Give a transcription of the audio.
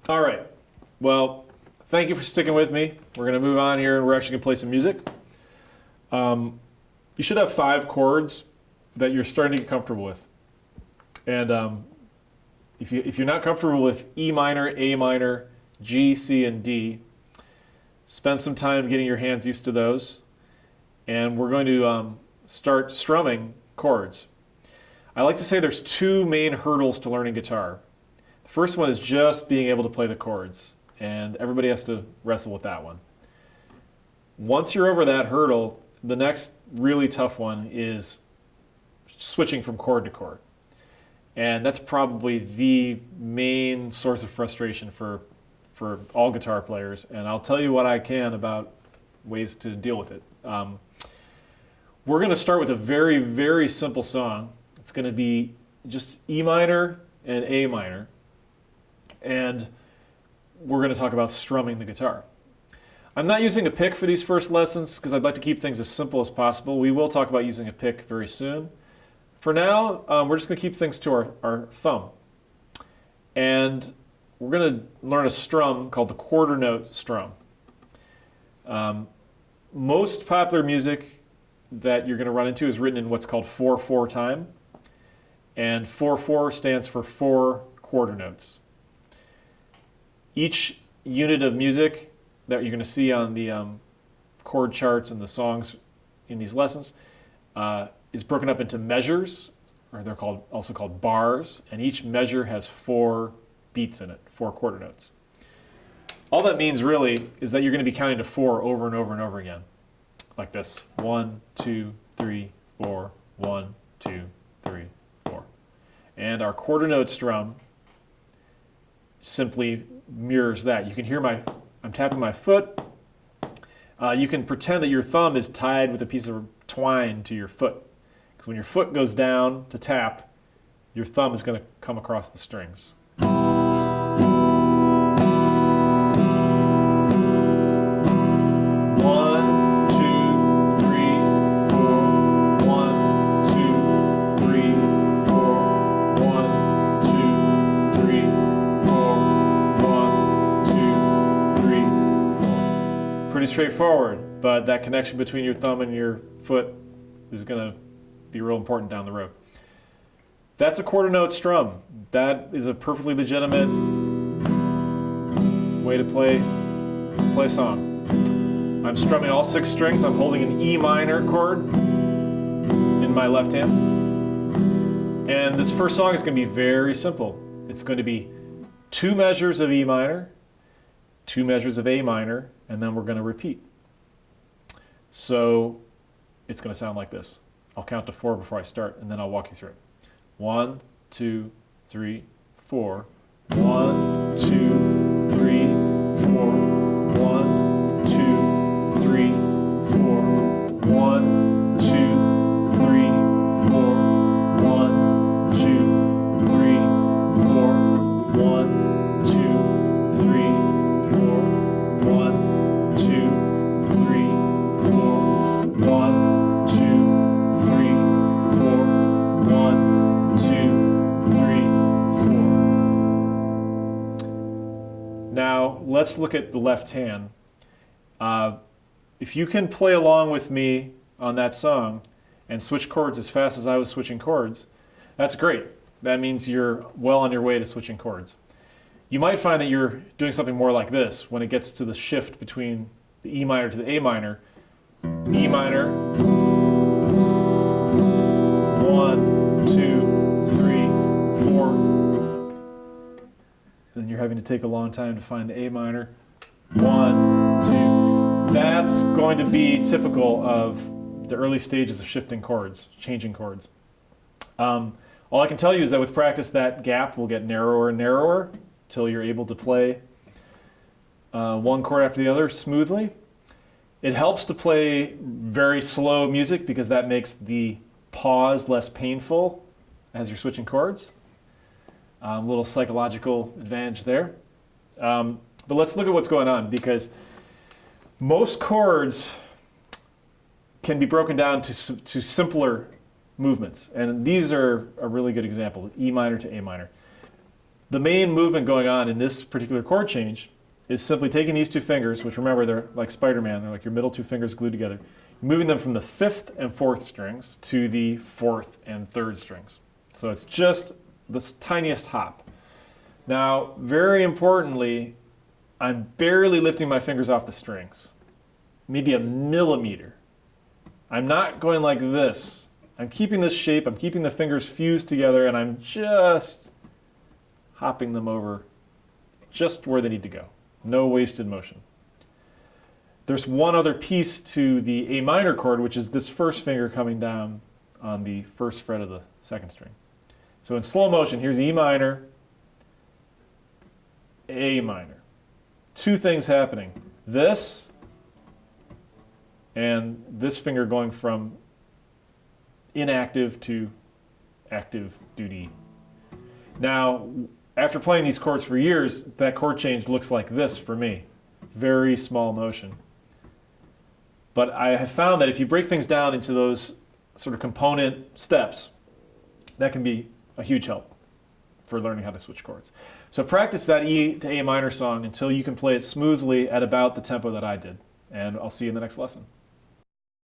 All right. Well, thank you for sticking with me. We're going to move on here, and we're actually going to play some music. You should have 5 chords that you're starting to get comfortable with. And if you're not comfortable with E minor, A minor, G, C, and D, spend some time getting your hands used to those. And we're going to start strumming chords. I like to say there's 2 main hurdles to learning guitar. The first one is just being able to play the chords, and everybody has to wrestle with that one. Once you're over that hurdle, the next really tough one is switching from chord to chord. And that's probably the main source of frustration for all guitar players, and I'll tell you what I can about ways to deal with it. We're going to start with a very, very simple song. It's going to be just E minor and A minor. And we're going to talk about strumming the guitar. I'm not using a pick for these first lessons because I'd like to keep things as simple as possible. We will talk about using a pick very soon. For now, we're just going to keep things to our thumb. And we're going to learn a strum called the quarter note strum. Most popular music that you're going to run into is written in what's called 4/4 time. And 4/4 stands for 4 quarter notes. Each unit of music that you're going to see on the chord charts and the songs in these lessons is broken up into measures, or they're also called bars, and each measure has 4 beats in it, 4 quarter notes. All that means really is that you're going to be counting to 4 over and over and over again, like this: 1, 2, 3, 4, 1, 2, 3, 4. And our quarter note strum simply mirrors that. You can hear I'm tapping my foot. You can pretend that your thumb is tied with a piece of twine to your foot. Because when your foot goes down to tap, your thumb is going to come across the strings. Pretty straightforward, but that connection between your thumb and your foot is going to be real important down the road. That's a quarter note strum. That is a perfectly legitimate way to play a song. I'm strumming all 6 strings. I'm holding an E minor chord in my left hand. And this first song is going to be very simple. It's going to be 2 measures of E minor, 2 measures of A minor, and then we're going to repeat. So it's going to sound like this. I'll count to 4 before I start, and then I'll walk you through it. 1, 2, 3, 4. 1, 2, 3, 4. 1, 2, 3, 4. 1, 2, 3, 4. 1, 2, 3, 4. 1, 2, 3, 4. 1, 2, 3, 4. 1, 2, 3, 4. 1, 2, 3, 4. Now, let's look at the left hand. If you can play along with me on that song and switch chords as fast as I was switching chords, that's great. That means you're well on your way to switching chords. You might find that you're doing something more like this when it gets to the shift between the E minor to the A minor. E minor, 1, 2, 3, 4. And then you're having to take a long time to find the A minor. 1, 2. That's going to be typical of the early stages of shifting chords, changing chords. All I can tell you is that with practice, that gap will get narrower and narrower till you're able to play one chord after the other smoothly. It helps to play very slow music because that makes the pause less painful as you're switching chords. A little psychological advantage there. But let's look at what's going on, because most chords can be broken down to simpler movements, and these are a really good example: E minor to A minor. The main movement going on in this particular chord change is simply taking these two fingers, which remember they're like Spider-Man, they're like your middle two fingers glued together, moving them from the 5th and 4th strings to the 4th and 3rd strings. So it's just this tiniest hop. Now, very importantly, I'm barely lifting my fingers off the strings, maybe a millimeter. I'm not going like this. I'm keeping this shape, I'm keeping the fingers fused together, and I'm just hopping them over just where they need to go. No wasted motion. There's one other piece to the A minor chord, which is this first finger coming down on the 1st fret of the 2nd string. So in slow motion, here's E minor, A minor. Two things happening. This and this finger going from inactive to active duty. Now, after playing these chords for years, that chord change looks like this for me. Very small motion. But I have found that if you break things down into those sort of component steps, that can be a huge help for learning how to switch chords. So practice that E to A minor song until you can play it smoothly at about the tempo that I did. And I'll see you in the next lesson.